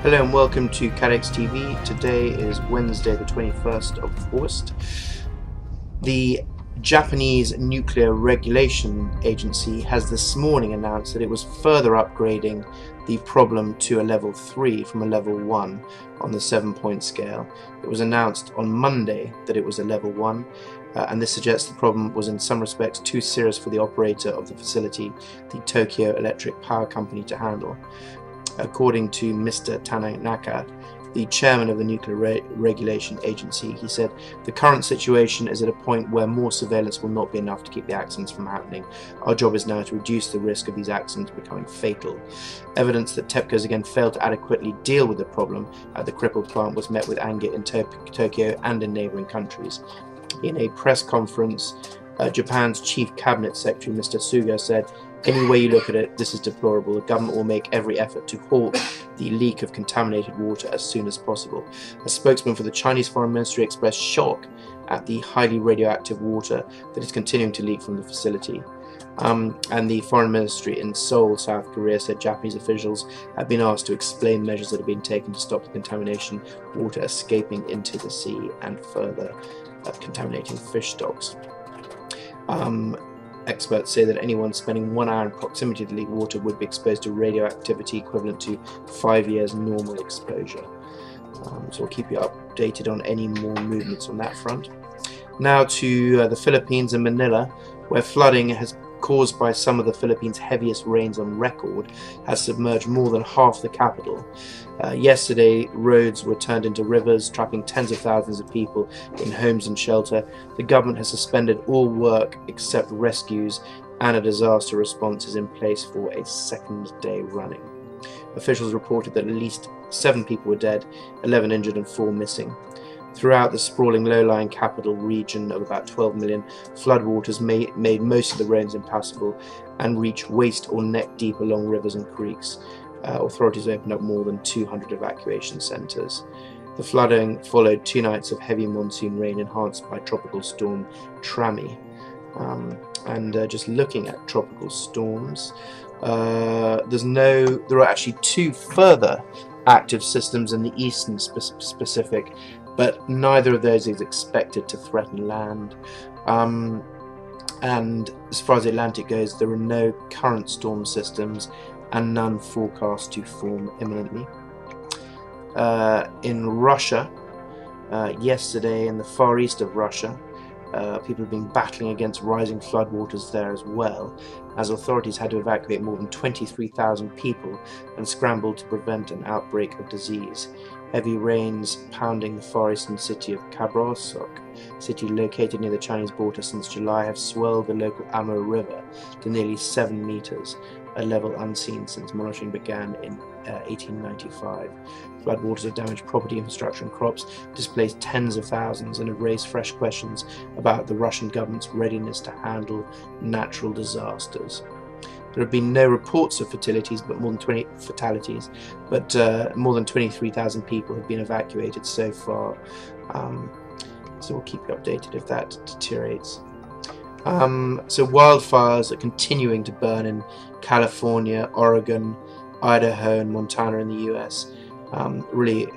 Hello and welcome to CATEX TV. Today is Wednesday the 21st of August. The Japanese Nuclear Regulation Agency has this morning announced that it was further upgrading the problem to a level 3 from a level 1 on the 7-point scale. It was announced on Monday that it was a level 1, and this suggests the problem was in some respects too serious for the operator of the facility, the Tokyo Electric Power Company, to handle. According to Mr. Tanaka, the chairman of the Nuclear Regulation Agency, he said, "The current situation is at a point where more surveillance will not be enough to keep the accidents from happening. Our job is now to reduce the risk of these accidents becoming fatal." Evidence that TEPCO's again failed to adequately deal with the problem at the crippled plant was met with anger in Tokyo and in neighbouring countries. In a press conference, Japan's Chief Cabinet Secretary, Mr. Suga, said, "Any way you look at it, this is deplorable. The government will make every effort to halt the leak of contaminated water as soon as possible." A spokesman for the Chinese Foreign Ministry expressed shock at the highly radioactive water that is continuing to leak from the facility. And the Foreign Ministry in Seoul, South Korea, said Japanese officials have been asked to explain measures that have been taken to stop the contamination water escaping into the sea and further contaminating fish stocks. Experts say that anyone spending 1 hour in proximity to the leak water would be exposed to radioactivity equivalent to 5 years normal exposure. So we'll keep you updated on any more movements on that front. Now to the Philippines and Manila, where flooding has caused by some of the Philippines' heaviest rains on record has submerged more than half the capital. Yesterday, roads were turned into rivers, trapping tens of thousands of people in homes and shelter. The government has suspended all work except rescues, and a disaster response is in place for a second day running. Officials reported that at least 7 people were dead, 11 injured and 4 missing. Throughout the sprawling low-lying capital region of about 12 million, floodwaters made most of the roads impassable and reach waist or neck deep along rivers and creeks. Authorities opened up more than 200 evacuation centres. The flooding followed 2 nights of heavy monsoon rain enhanced by tropical storm Trami. Just looking at tropical storms, there are actually 2 further active systems in the eastern Pacific, but neither of those is expected to threaten land. And as far as the Atlantic goes, there are no current storm systems and none forecast to form imminently. In Russia, yesterday in the far east of Russia, people have been battling against rising floodwaters there as well, as authorities had to evacuate more than 23,000 people and scramble to prevent an outbreak of disease. Heavy rains pounding the far eastern city of Khabarovsk, city located near the Chinese border since July, have swelled the local Amur River to nearly 7 meters, a level unseen since monitoring began in 1895. Floodwaters have damaged property, infrastructure and crops, displaced tens of thousands, and have raised fresh questions about the Russian government's readiness to handle natural disasters. There have been no reports of fatalities, but more than 23,000 people have been evacuated so far. So we'll keep you updated if that deteriorates. So wildfires are continuing to burn in California, Oregon, Idaho and Montana in the US, really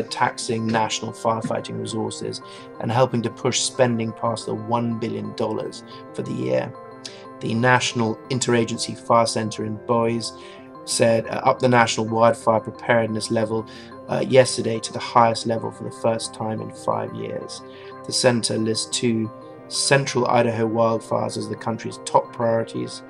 taxing national firefighting resources and helping to push spending past the $1 billion for the year. The National Interagency Fire Center in Boise said up the national wildfire preparedness level yesterday to the highest level for the first time in 5 years. The center lists 2 central Idaho wildfires as the country's top priorities.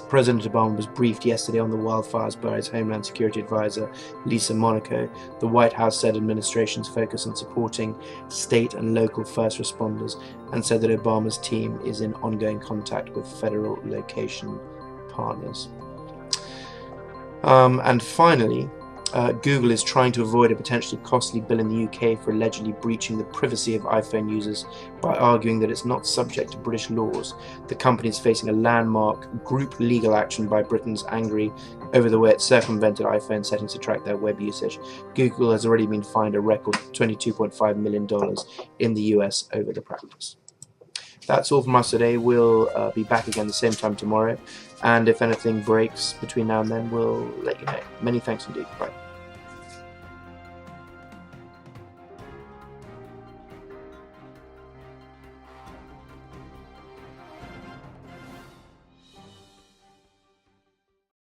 President Obama was briefed yesterday on the wildfires by his Homeland Security Advisor, Lisa Monaco. The White House said administration's focus on supporting state and local first responders and said that Obama's team is in ongoing contact with federal location partners. And finally, Google is trying to avoid a potentially costly bill in the UK for allegedly breaching the privacy of iPhone users by arguing that it's not subject to British laws. The company is facing a landmark group legal action by Britons angry over the way it circumvented iPhone settings to track their web usage. Google has already been fined a record $22.5 million in the US over the practice. That's all from us today. We'll be back again the same time tomorrow, and if anything breaks between now and then, we'll let you know. Many thanks indeed. Bye.